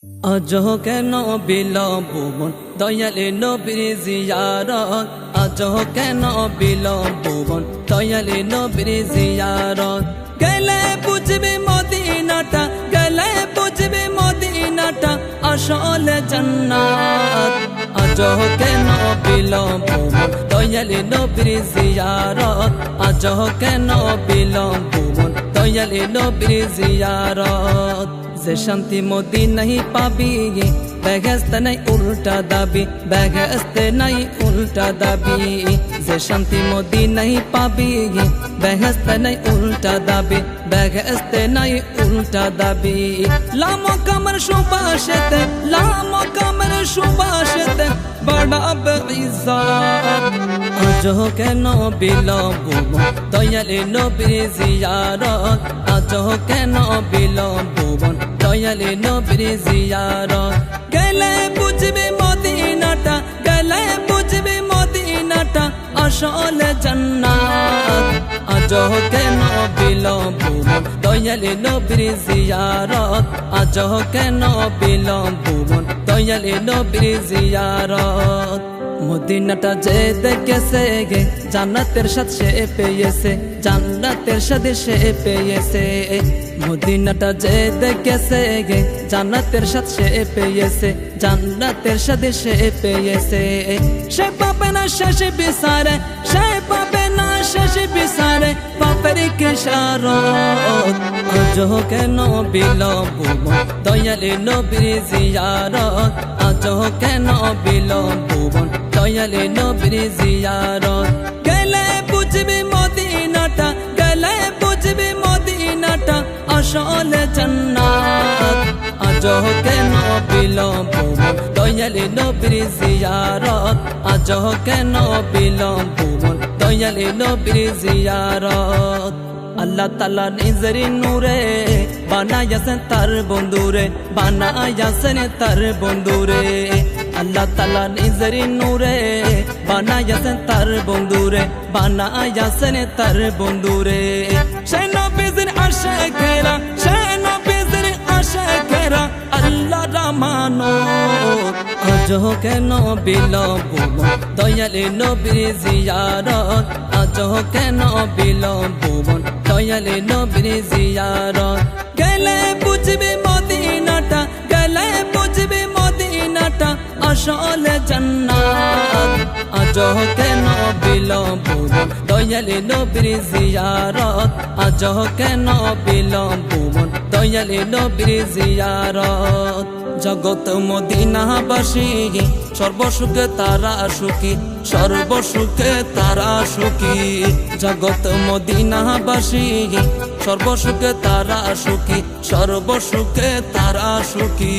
আজহ কেন বিলম্বন দয়ালে নবীর জিয়ারত, আজহ কেন বিলম্বন দয়ালে নবীর জিয়ারত। গেলে বুঝবে মদিনাটা, গেলে বুঝবে মদিনাটা আসলে জান্নাত। আজহ কেন বিলম্বন দয়ালে নবীর জিয়ারত, আজহ কেন বিলম্বন দয়ালে নবীর জিয়ারত। যে শান্তি মদিনায় পাবি বেহেশত নাই উল্টা দাবি, বেহেশত নাই উল্টা দাবি। যে শান্তি মদিনায় পাবি বেহেশত নাই উল্টা দাবি, বেহেশত নাই উল্টা দাবি। লাম কামর সুবাসতে, লাম কামর সুবাসতে বাড়াবে ইজ্জত। আজহ কেন বিলম্বন দয়ালে নবীর জিয়ারত, আজহ কেন বিলম্বন দয়ালে নবীর জিয়ারত। গেলে বুঝবে মদিনাটা, গেলে বুঝবে মদিনাটা আসলে জান্নাত। আজহ কেন বিলম্বন দয়ালে নবীর জিয়ারত, আজহ কেন বিলম্বন দয়ালে নবীর জিয়ারত। মদিনাটা যে দেখেছে গে জান্নাতের স্বাদ সে পেয়েছে, জান্নাতের স্বাদ সে পেয়েছে। মদিনাটা যে দেখেছে গে জান্নাতের স্বাদ সে পেয়েছে, জান্নাতের স্বাদ সে পেয়েছে। সে পাবে না শেষ বিচারে, সে পাবে না শেষ বিচারে পাপের কিশারত। আজহ কেন বিলম্বন দয়ালে নবীর জিয়ারত, আজহ কেন বিলম্বন দয়ালে নবীর জিয়ারত। গেলে বুঝবে মদিনাটা, গেলে বুঝবে মদিনাটা আসলে জান্নাত। আজহ কেন বিলম্বন দয়ালে নবীর জিয়ারত, আজহ কেন বিলম্বন দয়ালে নবীর জিয়ারত। আল্লাহ তাআলা নিজের নূরে বানায়াছেন তার বন্ধুরে, বানায়াছেন তার বন্ধুরে। আল্লাহ তাআলা নিজের নূরে বানায়াছেন তার বন্ধুরে, বানায়াছেন তার বন্ধুরে। সে নবীর আশিকেরা, সে নবীর আশিকেরা আল্লাহ রামানত। আজহ কেন বিলম্বন দয়ালে নবীর জিয়ারত, আজহ কেন বিলম্বন দয়ালে নবীর জিয়ারত। গেলে বুঝবে মদিনাটা, গেলে বুঝবে মদিনাটা আসলে জান্নাত। আজহ কেন বিলম্বন দয়ালে নবীর জিয়ারত, আজহ কেন বিলম্বন দয়ালে নবীর জিয়ারত। জগত মদিনাবাসী সর্বসুখে তারা সুখী, সর্বসুখে তারা সুখী। জগত মদিনাবাসী সর্বসুখে তারা সুখী, সর্বসুখে তারা সুখী।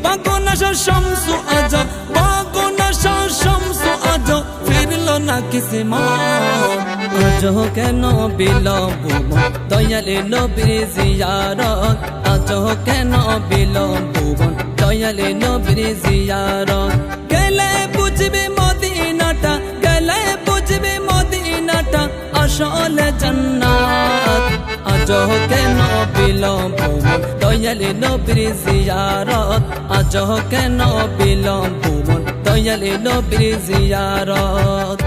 বাগনাশা শামসু আজ, বাগনাশা শামসু আজ ফিরল না কিসে মন। আজহ কেন বিলম্বন দয়ালে নবীর জিয়ারত, আজহ কেন বিলম্বন দয়ালে নবীর জিয়ারত। গেলে বুঝবে মদিনাটা, গেলে বুঝবে মদিনাটা আসলে জান্নাত। আজহ কেন বিলম্বন দয়ালে নবীর জিয়ারত, আজহ কেন বিলম্বন দয়ালে নবীর জিয়ারত।